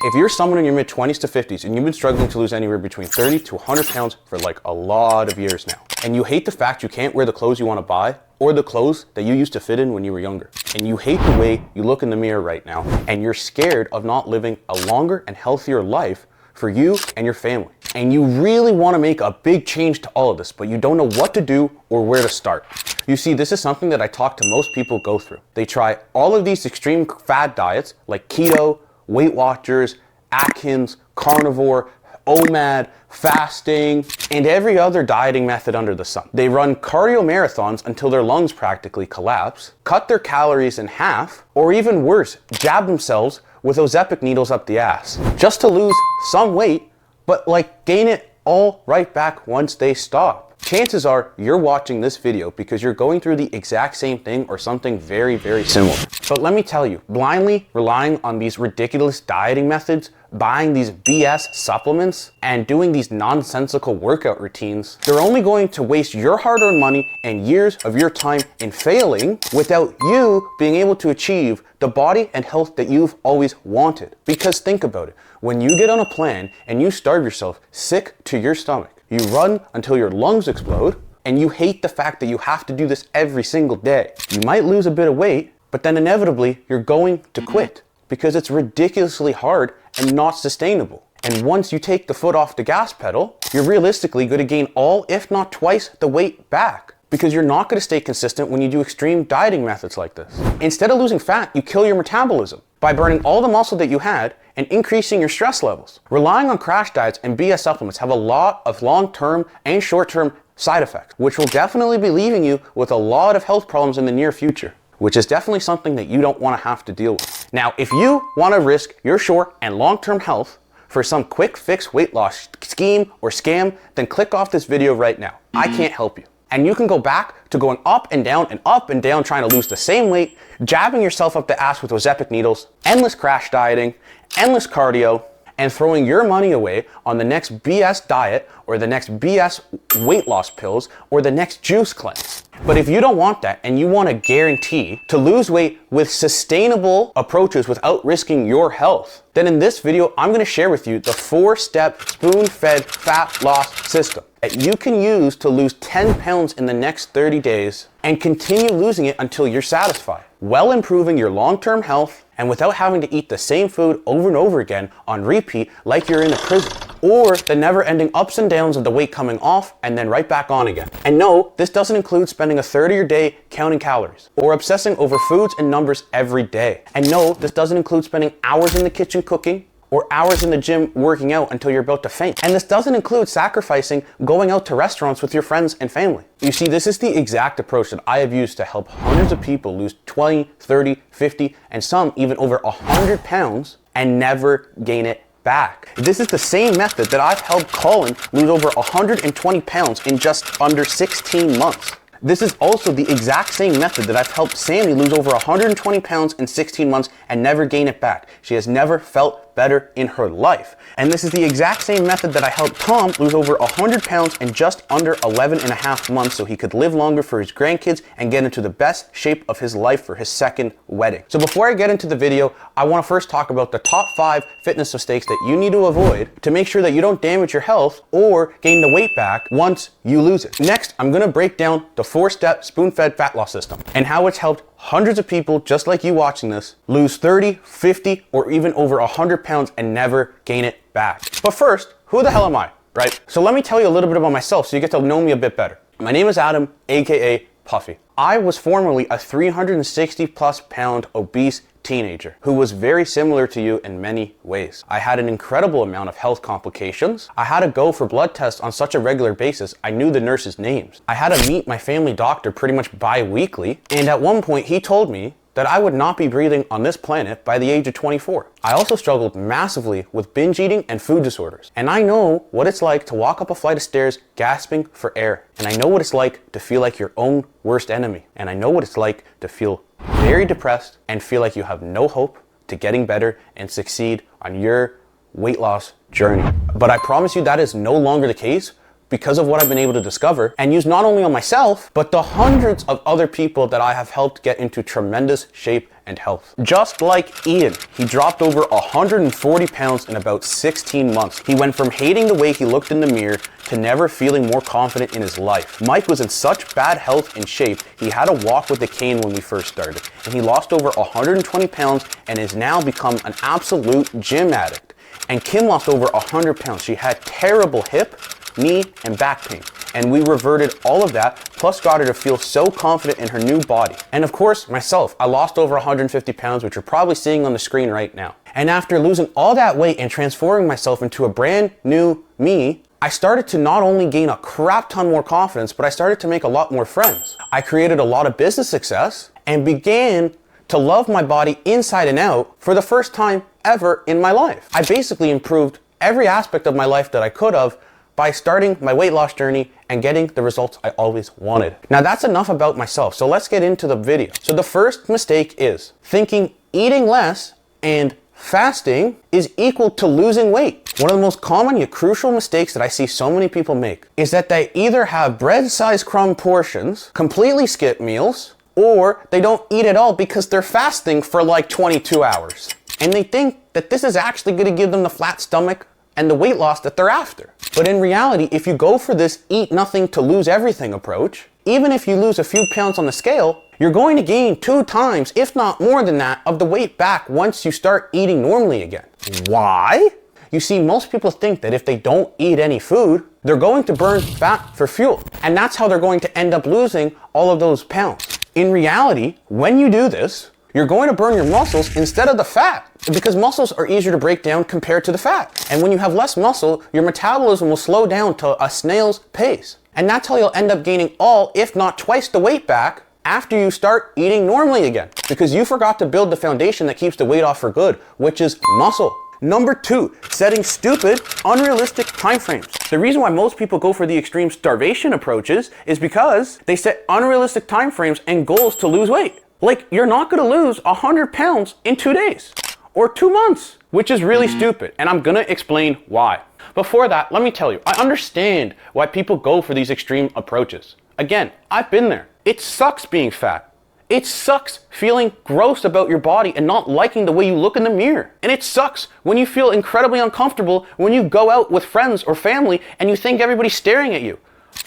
If you're someone in your mid-20s to 50s and you've been struggling to lose anywhere between 30 to 100 pounds for like a lot of years now, and you hate the fact you can't wear the clothes you want to buy or the clothes that you used to fit in when you were younger, and you hate the way you look in the mirror right now, and you're scared of not living a longer and healthier life for you and your family, and you really want to make a big change to all of this, but you don't know what to do or where to start. You see, this is something that I talk to most people go through. They try all of these extreme fad diets like keto, Weight Watchers, Atkins, carnivore, OMAD, fasting, and every other dieting method under the sun. They run cardio marathons until their lungs practically collapse, cut their calories in half, or even worse, jab themselves with those epic needles up the ass, just to lose some weight, but like gain it all right back once they stop. Chances are you're watching this video because you're going through the exact same thing or something very, very similar. But let me tell you, blindly relying on these ridiculous dieting methods, buying these BS supplements, and doing these nonsensical workout routines, they're only going to waste your hard-earned money and years of your time in failing without you being able to achieve the body and health that you've always wanted. Because think about it, when you get on a plan and you starve yourself sick to your stomach, you run until your lungs explode, and you hate the fact that you have to do this every single day. You might lose a bit of weight, but then inevitably you're going to quit because it's ridiculously hard and not sustainable. And once you take the foot off the gas pedal, you're realistically going to gain all, if not twice, the weight back, because you're not going to stay consistent when you do extreme dieting methods like this. Instead of losing fat, you kill your metabolism by burning all the muscle that you had and increasing your stress levels. Relying on crash diets and BS supplements have a lot of long-term and short-term side effects, which will definitely be leaving you with a lot of health problems in the near future, which is definitely something that you don't want to have to deal with. Now, if you want to risk your short and long-term health for some quick fix weight loss scheme or scam, then click off this video right now. I can't help you. And you can go back to going up and down trying to lose the same weight, jabbing yourself up the ass with those epic needles, endless crash dieting, endless cardio, and throwing your money away on the next BS diet or the next BS weight loss pills or the next juice cleanse. But if you don't want that and you want a guarantee to lose weight with sustainable approaches without risking your health, then in this video, I'm gonna share with you the 4-step spoon-fed fat loss system that you can use to lose 10 pounds in the next 30 days and continue losing it until you're satisfied, while improving your long-term health and without having to eat the same food over and over again on repeat like you're in a prison, or the never-ending ups and downs of the weight coming off and then right back on again. And no, this doesn't include spending a third of your day counting calories or obsessing over foods and numbers every day. And no, this doesn't include spending hours in the kitchen cooking or hours in the gym working out until you're about to faint. And this doesn't include sacrificing going out to restaurants with your friends and family. You see, this is the exact approach that I have used to help hundreds of people lose 20, 30, 50, and some even over 100 pounds and never gain it back. This is the same method that I've helped Colin lose over 120 pounds in just under 16 months. This is also the exact same method that I've helped Sammy lose over 120 pounds in 16 months and never gain it back. She has never felt better in her life. And this is the exact same method that I helped Tom lose over 100 pounds in just under 11 and a half months so he could live longer for his grandkids and get into the best shape of his life for his second wedding. So before I get into the video, I want to first talk about the top 5 fitness mistakes that you need to avoid to make sure that you don't damage your health or gain the weight back once you lose it. Next, I'm going to break down the 4-step spoon-fed fat loss system and how it's helped hundreds of people just like you watching this lose 30, 50, or even over 100 pounds and never gain it back. But first, who the hell am I, right? So let me tell you a little bit about myself so you get to know me a bit better. My name is Adam, aka Puffy. I was formerly a 360 plus pound obese teenager who was very similar to you in many ways. I had an incredible amount of health complications. I had to go for blood tests on such a regular basis, I knew the nurses' names. I had to meet my family doctor pretty much bi-weekly, and at one point he told me that I would not be breathing on this planet by the age of 24. I also struggled massively with binge eating and food disorders. And I know what it's like to walk up a flight of stairs gasping for air. And I know what it's like to feel like your own worst enemy. And I know what it's like to feel very depressed and feel like you have no hope to getting better and succeed on your weight loss journey. But I promise you that is no longer the case because of what I've been able to discover and use not only on myself, but the hundreds of other people that I have helped get into tremendous shape and health. Just like Ian, he dropped over 140 pounds in about 16 months. He went from hating the way he looked in the mirror to never feeling more confident in his life. Mike was in such bad health and shape, he had to walk with a cane when we first started. And he lost over 120 pounds and has now become an absolute gym addict. And Kim lost over 100 pounds. She had terrible hip, knee, and back pain. And we reverted all of that, plus got her to feel so confident in her new body. And of course, myself, I lost over 150 pounds, which you're probably seeing on the screen right now. And after losing all that weight and transforming myself into a brand new me, I started to not only gain a crap ton more confidence, but I started to make a lot more friends. I created a lot of business success and began to love my body inside and out for the first time ever in my life. I basically improved every aspect of my life that I could have by starting my weight loss journey and getting the results I always wanted. Now that's enough about myself, so let's get into the video. So the first mistake is thinking eating less and fasting is equal to losing weight. One of the most common yet crucial mistakes that I see so many people make is that they either have bread-sized crumb portions, completely skip meals, or they don't eat at all because they're fasting for like 22 hours. And they think that this is actually going to give them the flat stomach and the weight loss that they're after. But in reality, if you go for this eat nothing to lose everything approach, even if you lose a few pounds on the scale, you're going to gain 2 times, if not more than that, of the weight back once you start eating normally again. Why? You see, most people think that if they don't eat any food, they're going to burn fat for fuel. And that's how they're going to end up losing all of those pounds. In reality, when you do this, you're going to burn your muscles instead of the fat, because muscles are easier to break down compared to the fat. And when you have less muscle, your metabolism will slow down to a snail's pace. And that's how you'll end up gaining all, if not twice the weight back after you start eating normally again, because you forgot to build the foundation that keeps the weight off for good, which is muscle. Number 2, setting stupid, unrealistic timeframes. The reason why most people go for the extreme starvation approaches is because they set unrealistic timeframes and goals to lose weight. Like, you're not gonna lose 100 pounds in 2 days or 2 months, which is really stupid, and I'm gonna explain why. Before that, let me tell you, I understand why people go for these extreme approaches. Again, I've been there. It sucks being fat. It sucks feeling gross about your body and not liking the way you look in the mirror. And it sucks when you feel incredibly uncomfortable when you go out with friends or family and you think everybody's staring at you.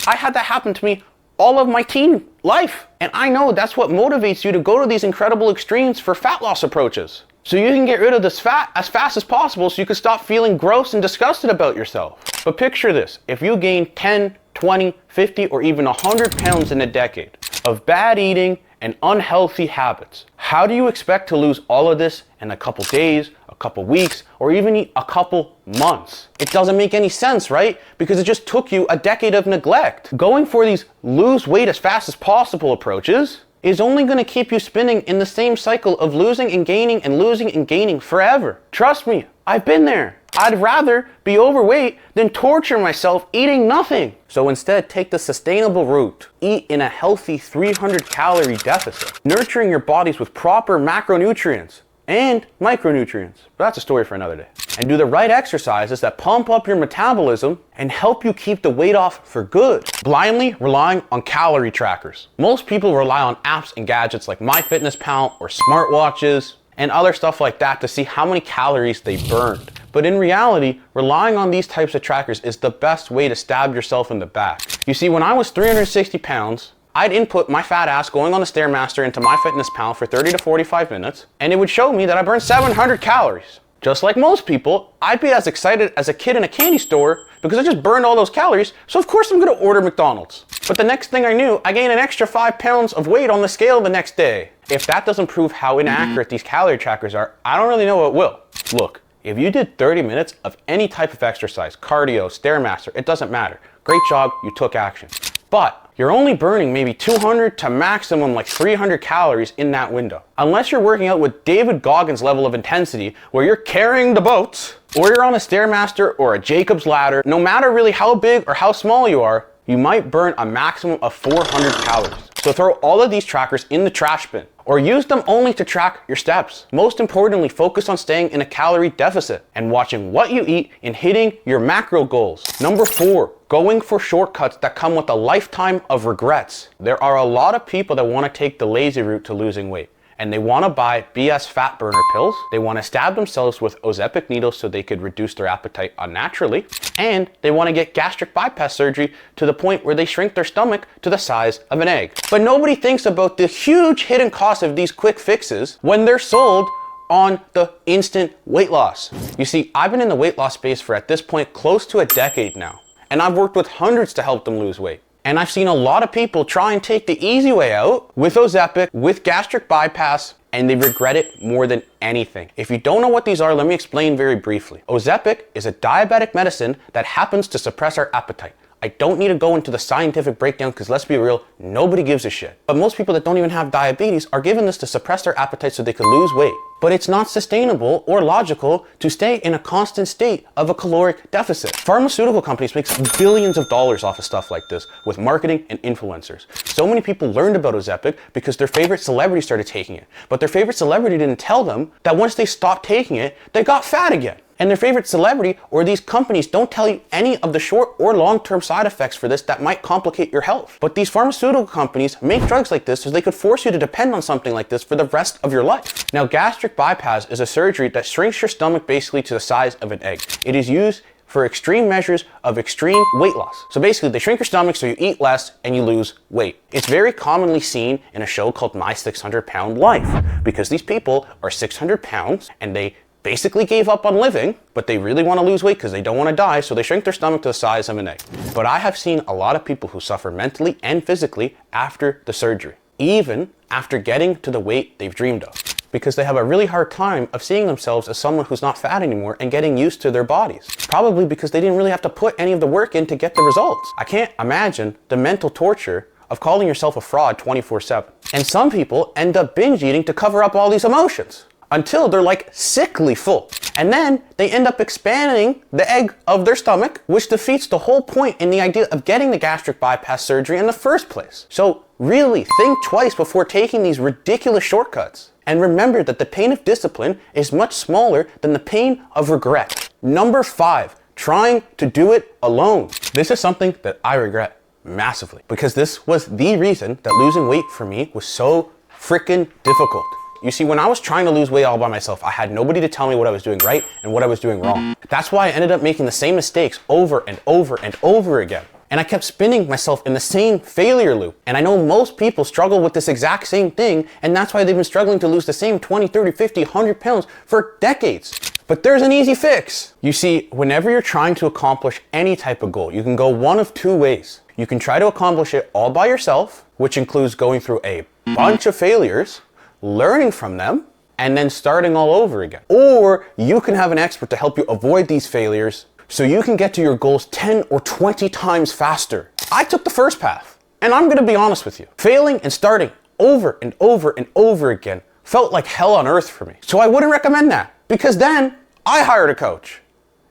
I had that happen to me all of my teen life. And I know that's what motivates you to go to these incredible extremes for fat loss approaches. So you can get rid of this fat as fast as possible so you can stop feeling gross and disgusted about yourself. But picture this, if you gain 10, 20, 50, or even 100 pounds in a decade of bad eating and unhealthy habits, how do you expect to lose all of this in a couple days, a couple weeks, or even a couple months? It doesn't make any sense, right? Because it just took you a decade of neglect. Going for these lose weight as fast as possible approaches is only going to keep you spinning in the same cycle of losing and gaining forever. Trust me, I've been there. I'd rather be overweight than torture myself eating nothing. So instead, take the sustainable route. Eat in a healthy 300 calorie deficit, nurturing your bodies with proper macronutrients and micronutrients. But that's a story for another day. And do the right exercises that pump up your metabolism and help you keep the weight off for good. Blindly relying on calorie trackers. Most people rely on apps and gadgets like MyFitnessPal or smartwatches and other stuff like that to see how many calories they burned. But in reality, relying on these types of trackers is the best way to stab yourself in the back. You see, when I was 360 pounds, I'd input my fat ass going on the Stairmaster into MyFitnessPal for 30 to 45 minutes, and it would show me that I burned 700 calories. Just like most people, I'd be as excited as a kid in a candy store because I just burned all those calories, so of course I'm gonna order McDonald's. But the next thing I knew, I gained an extra 5 pounds of weight on the scale the next day. If that doesn't prove how inaccurate these calorie trackers are, I don't really know what will. Look, if you did 30 minutes of any type of exercise, cardio, Stairmaster, it doesn't matter. Great job, you took action. But you're only burning maybe 200 to maximum like 300 calories in that window. Unless you're working out with David Goggins level of intensity, where you're carrying the boats, or you're on a Stairmaster or a Jacob's ladder, no matter really how big or how small you are, you might burn a maximum of 400 calories. So throw all of these trackers in the trash bin, or use them only to track your steps. Most importantly, focus on staying in a calorie deficit and watching what you eat and hitting your macro goals. Number 4, going for shortcuts that come with a lifetime of regrets. There are a lot of people that want to take the lazy route to losing weight. and they want to buy BS fat burner pills. They want to stab themselves with Ozempic needles so they could reduce their appetite unnaturally. And they want to get gastric bypass surgery to the point where they shrink their stomach to the size of an egg. But nobody thinks about the huge hidden cost of these quick fixes when they're sold on the instant weight loss. You see, I've been in the weight loss space for at this point close to a decade now, and I've worked with hundreds to help them lose weight. And I've seen a lot of people try and take the easy way out with Ozempic, with gastric bypass, and they regret it more than anything. If you don't know what these are, let me explain very briefly. Ozempic is a diabetic medicine that happens to suppress our appetite. I don't need to go into the scientific breakdown because let's be real, nobody gives a shit. But most people that don't even have diabetes are given this to suppress their appetite so they can lose weight. But it's not sustainable or logical to stay in a constant state of a caloric deficit. Pharmaceutical companies make billions of dollars off of stuff like this with marketing and influencers. So many people learned about Ozempic because their favorite celebrity started taking it. But their favorite celebrity didn't tell them that once they stopped taking it, they got fat again. And their favorite celebrity or these companies don't tell you any of the short or long-term side effects for this that might complicate your health. But these pharmaceutical companies make drugs like this so they could force you to depend on something like this for the rest of your life. Now, gastric bypass is a surgery that shrinks your stomach basically to the size of an egg. It is used for extreme measures of extreme weight loss. So basically, they shrink your stomach so you eat less and you lose weight. It's very commonly seen in a show called My 600 Pound Life because these people are 600 pounds and they basically gave up on living, but they really want to lose weight because they don't want to die, so they shrink their stomach to the size of an egg. But I have seen a lot of people who suffer mentally and physically after the surgery, even after getting to the weight they've dreamed of, because they have a really hard time of seeing themselves as someone who's not fat anymore and getting used to their bodies. Probably because they didn't really have to put any of the work in to get the results. I can't imagine the mental torture of calling yourself a fraud 24/7. And some people end up binge eating to cover up all these emotions, until they're like sickly full. And then they end up expanding the egg of their stomach, which defeats the whole point in the idea of getting the gastric bypass surgery in the first place. So really think twice before taking these ridiculous shortcuts. And remember that the pain of discipline is much smaller than the pain of regret. Number 5, trying to do it alone. This is something that I regret massively because this was the reason that losing weight for me was so freaking difficult. You see, when I was trying to lose weight all by myself, I had nobody to tell me what I was doing right and what I was doing wrong. That's why I ended up making the same mistakes over and over and over again. And I kept spinning myself in the same failure loop. And I know most people struggle with this exact same thing, and that's why they've been struggling to lose the same 20, 30, 50, 100 pounds for decades. But there's an easy fix. You see, whenever you're trying to accomplish any type of goal, you can go one of two ways. You can try to accomplish it all by yourself, which includes going through a bunch of failures, learning from them, and then starting all over again. Or you can have an expert to help you avoid these failures so you can get to your goals 10 or 20 times faster. I took the first path, and I'm gonna be honest with you. Failing and starting over and over and over again felt like hell on earth for me. So I wouldn't recommend that, because then I hired a coach,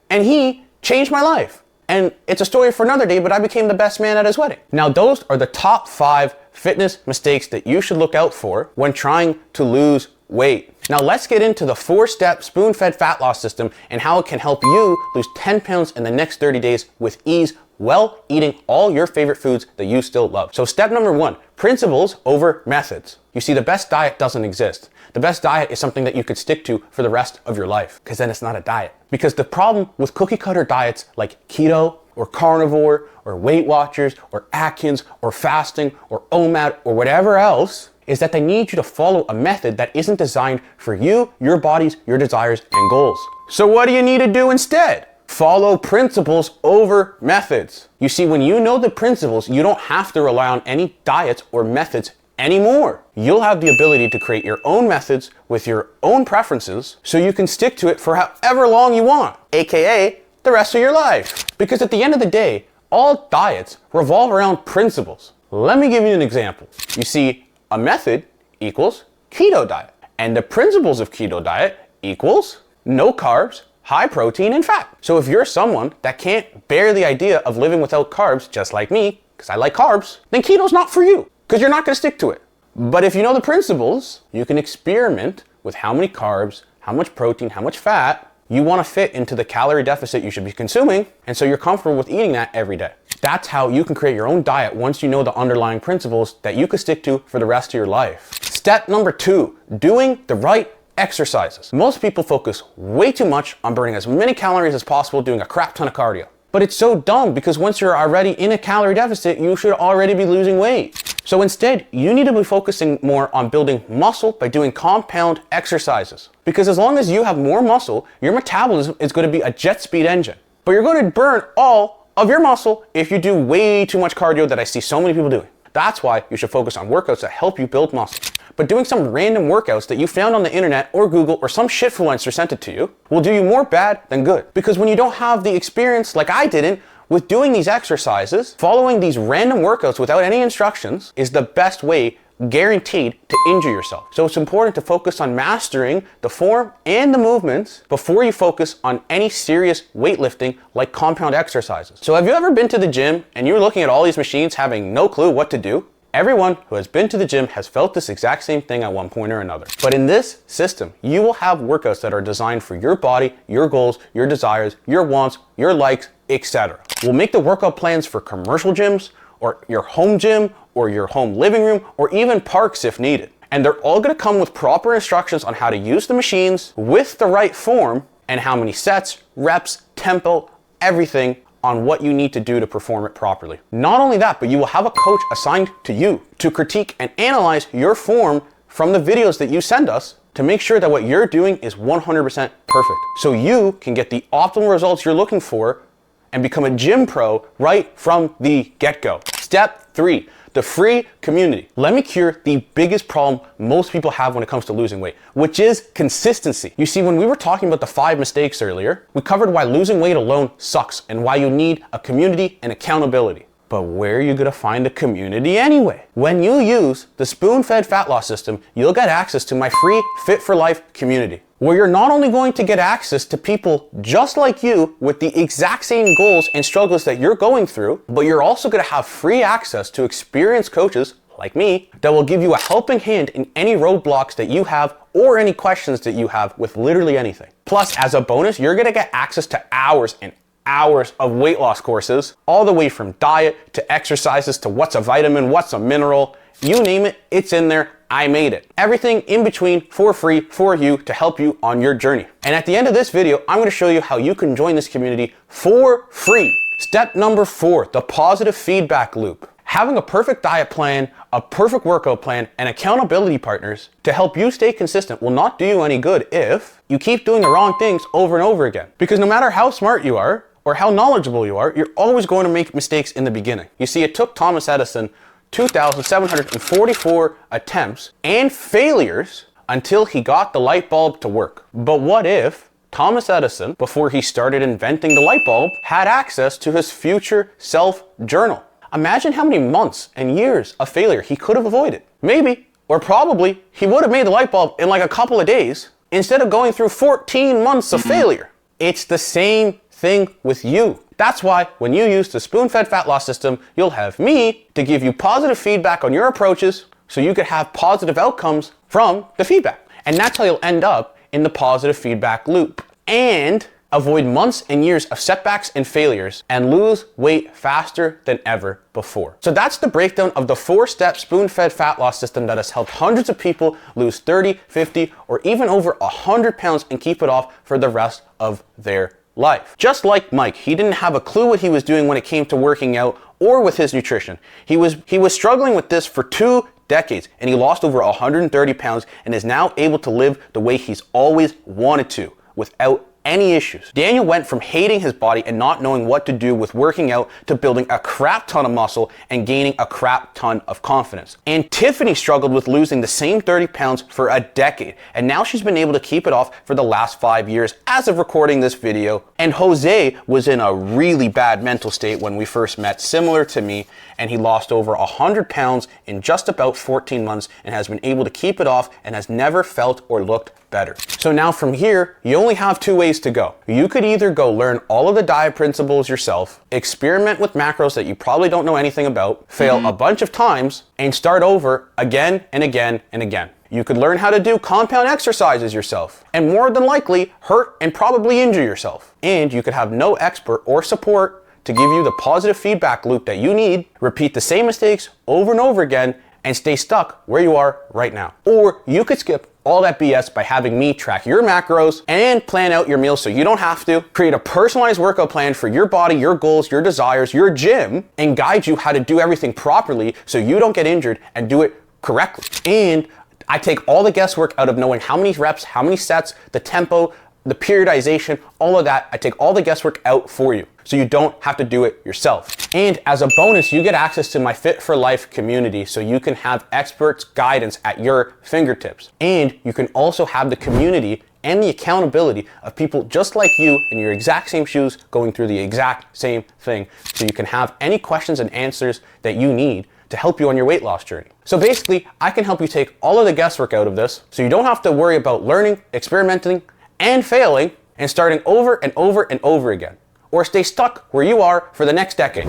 and he changed my life. And it's a story for another day, but I became the best man at his wedding. Now, those are the top 5 fitness mistakes that you should look out for when trying to lose weight. Now let's get into the 4-step spoon-fed fat loss system and how it can help you lose 10 pounds in the next 30 days with ease while eating all your favorite foods that you still love. So step number 1, principles over methods. You see, the best diet doesn't exist. The best diet is something that you could stick to for the rest of your life, because then it's not a diet. Because the problem with cookie cutter diets like keto or carnivore or Weight Watchers or Atkins or fasting or OMAD or whatever else is that they need you to follow a method that isn't designed for you, your bodies, your desires, and goals. So what do you need to do instead? Follow principles over methods. You see, when you know the principles, you don't have to rely on any diets or methods anymore. You'll have the ability to create your own methods with your own preferences so you can stick to it for however long you want, aka the rest of your life. Because at the end of the day, all diets revolve around principles. Let me give you an example. You see, a method equals keto diet, and the principles of keto diet equals no carbs, high protein, and fat. So if you're someone that can't bear the idea of living without carbs, just like me, because I like carbs, then keto's not for you, because you're not going to stick to it. But if you know the principles, you can experiment with how many carbs, how much protein, how much fat you want to fit into the calorie deficit you should be consuming, and so you're comfortable with eating that every day. That's how you can create your own diet once you know the underlying principles that you can stick to for the rest of your life. Step number 2, doing the right exercises. Most people focus way too much on burning as many calories as possible doing a crap ton of cardio. But it's so dumb because once you're already in a calorie deficit, you should already be losing weight. So instead, you need to be focusing more on building muscle by doing compound exercises. Because as long as you have more muscle, your metabolism is going to be a jet speed engine. But you're going to burn all of your muscle if you do way too much cardio that I see so many people doing. That's why you should focus on workouts that help you build muscle. But doing some random workouts that you found on the internet or Google or some shitfluencer sent it to you will do you more bad than good. Because when you don't have the experience like I didn't with doing these exercises, following these random workouts without any instructions is the best way guaranteed to injure yourself. So it's important to focus on mastering the form and the movements before you focus on any serious weightlifting like compound exercises. So have you ever been to the gym and you're looking at all these machines having no clue what to do? Everyone who has been to the gym has felt this exact same thing at one point or another. But in this system, you will have workouts that are designed for your body, your goals, your desires, your wants, your likes, etc. We'll make the workout plans for commercial gyms, or your home gym, or your home living room, or even parks if needed. And they're all gonna come with proper instructions on how to use the machines with the right form and how many sets, reps, tempo, everything on what you need to do to perform it properly. Not only that, but you will have a coach assigned to you to critique and analyze your form from the videos that you send us to make sure that what you're doing is 100% perfect. So you can get the optimal results you're looking for and become a gym pro right from the get-go. Step 3, the free community. Let me cure the biggest problem most people have when it comes to losing weight, which is consistency. You see, when we were talking about the 5 mistakes earlier, we covered why losing weight alone sucks and why you need a community and accountability. But where are you gonna find a community anyway? When you use the spoon-fed fat loss system, you'll get access to my free Fit for Life community, where you're not only going to get access to people just like you with the exact same goals and struggles that you're going through, but you're also gonna have free access to experienced coaches like me that will give you a helping hand in any roadblocks that you have or any questions that you have with literally anything. Plus, as a bonus, you're gonna get access to hours and hours of weight loss courses, all the way from diet to exercises to what's a vitamin, what's a mineral, you name it, it's in there. I made it. Everything in between for free for you to help you on your journey. And at the end of this video, I'm going to show you how you can join this community for free. Step number 4, the positive feedback loop. Having a perfect diet plan, a perfect workout plan, and accountability partners to help you stay consistent will not do you any good if you keep doing the wrong things over and over again. Because no matter how smart you are or how knowledgeable you are, you're always going to make mistakes in the beginning. You see, it took Thomas Edison 2,744 attempts and failures until he got the light bulb to work. But what if Thomas Edison, before he started inventing the light bulb, had access to his future self journal? Imagine how many months and years of failure he could have avoided. Maybe, or probably, he would have made the light bulb in like a couple of days instead of going through 14 months of failure. It's the same thing with you. That's why when you use the spoon-fed fat loss system, you'll have me to give you positive feedback on your approaches so you could have positive outcomes from the feedback. And that's how you'll end up in the positive feedback loop and avoid months and years of setbacks and failures and lose weight faster than ever before. So that's the breakdown of the 4-step spoon-fed fat loss system that has helped hundreds of people lose 30, 50, or even over 100 pounds and keep it off for the rest of their life. Just like Mike, he didn't have a clue what he was doing when it came to working out or with his nutrition. He was struggling with this for 2 decades and he lost over 130 pounds and is now able to live the way he's always wanted to without any issues. Daniel went from hating his body and not knowing what to do with working out to building a crap ton of muscle and gaining a crap ton of confidence. And Tiffany struggled with losing the same 30 pounds for a decade, and now she's been able to keep it off for the last 5 years as of recording this video. And Jose was in a really bad mental state when we first met, similar to me, and he lost over 100 pounds in just about 14 months and has been able to keep it off and has never felt or looked better. So now from here, you only have 2 ways to go. You could either go learn all of the diet principles yourself, experiment with macros that you probably don't know anything about, fail a bunch of times, and start over again and again and again. You could learn how to do compound exercises yourself, and more than likely hurt and probably injure yourself. And you could have no expert or support to give you the positive feedback loop that you need, repeat the same mistakes over and over again, and stay stuck where you are right now. Or you could skip all that BS by having me track your macros and plan out your meals so you don't have to, create a personalized workout plan for your body, your goals, your desires, your gym, and guide you how to do everything properly so you don't get injured and do it correctly. And I take all the guesswork out of knowing how many reps, how many sets, the tempo, the periodization, all of that. I take all the guesswork out for you so you don't have to do it yourself. And as a bonus, you get access to my Fit for Life community so you can have experts' guidance at your fingertips. And you can also have the community and the accountability of people just like you in your exact same shoes going through the exact same thing, so you can have any questions and answers that you need to help you on your weight loss journey. So basically, I can help you take all of the guesswork out of this so you don't have to worry about learning, experimenting, and failing and starting over and over and over again, or stay stuck where you are for the next decade.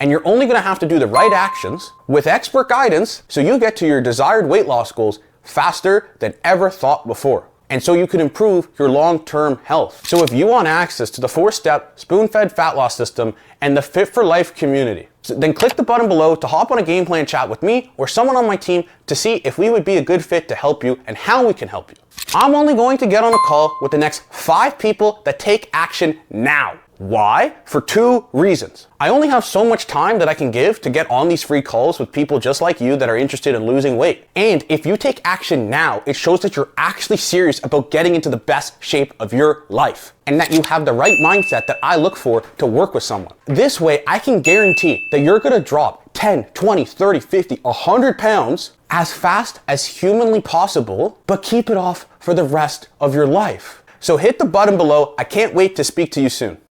And you're only gonna have to do the right actions with expert guidance so you get to your desired weight loss goals faster than ever thought before. And so you can improve your long-term health. So if you want access to the 4-step spoon-fed fat loss system and the Fit for Life community, then click the button below to hop on a game plan chat with me or someone on my team to see if we would be a good fit to help you and how we can help you. I'm only going to get on a call with the next 5 people that take action now. Why? For 2 reasons. I only have so much time that I can give to get on these free calls with people just like you that are interested in losing weight. And if you take action now, it shows that you're actually serious about getting into the best shape of your life and that you have the right mindset that I look for to work with someone. This way, I can guarantee that you're gonna drop 10, 20, 30, 50, 100 pounds as fast as humanly possible, but keep it off for the rest of your life. So hit the button below. I can't wait to speak to you soon.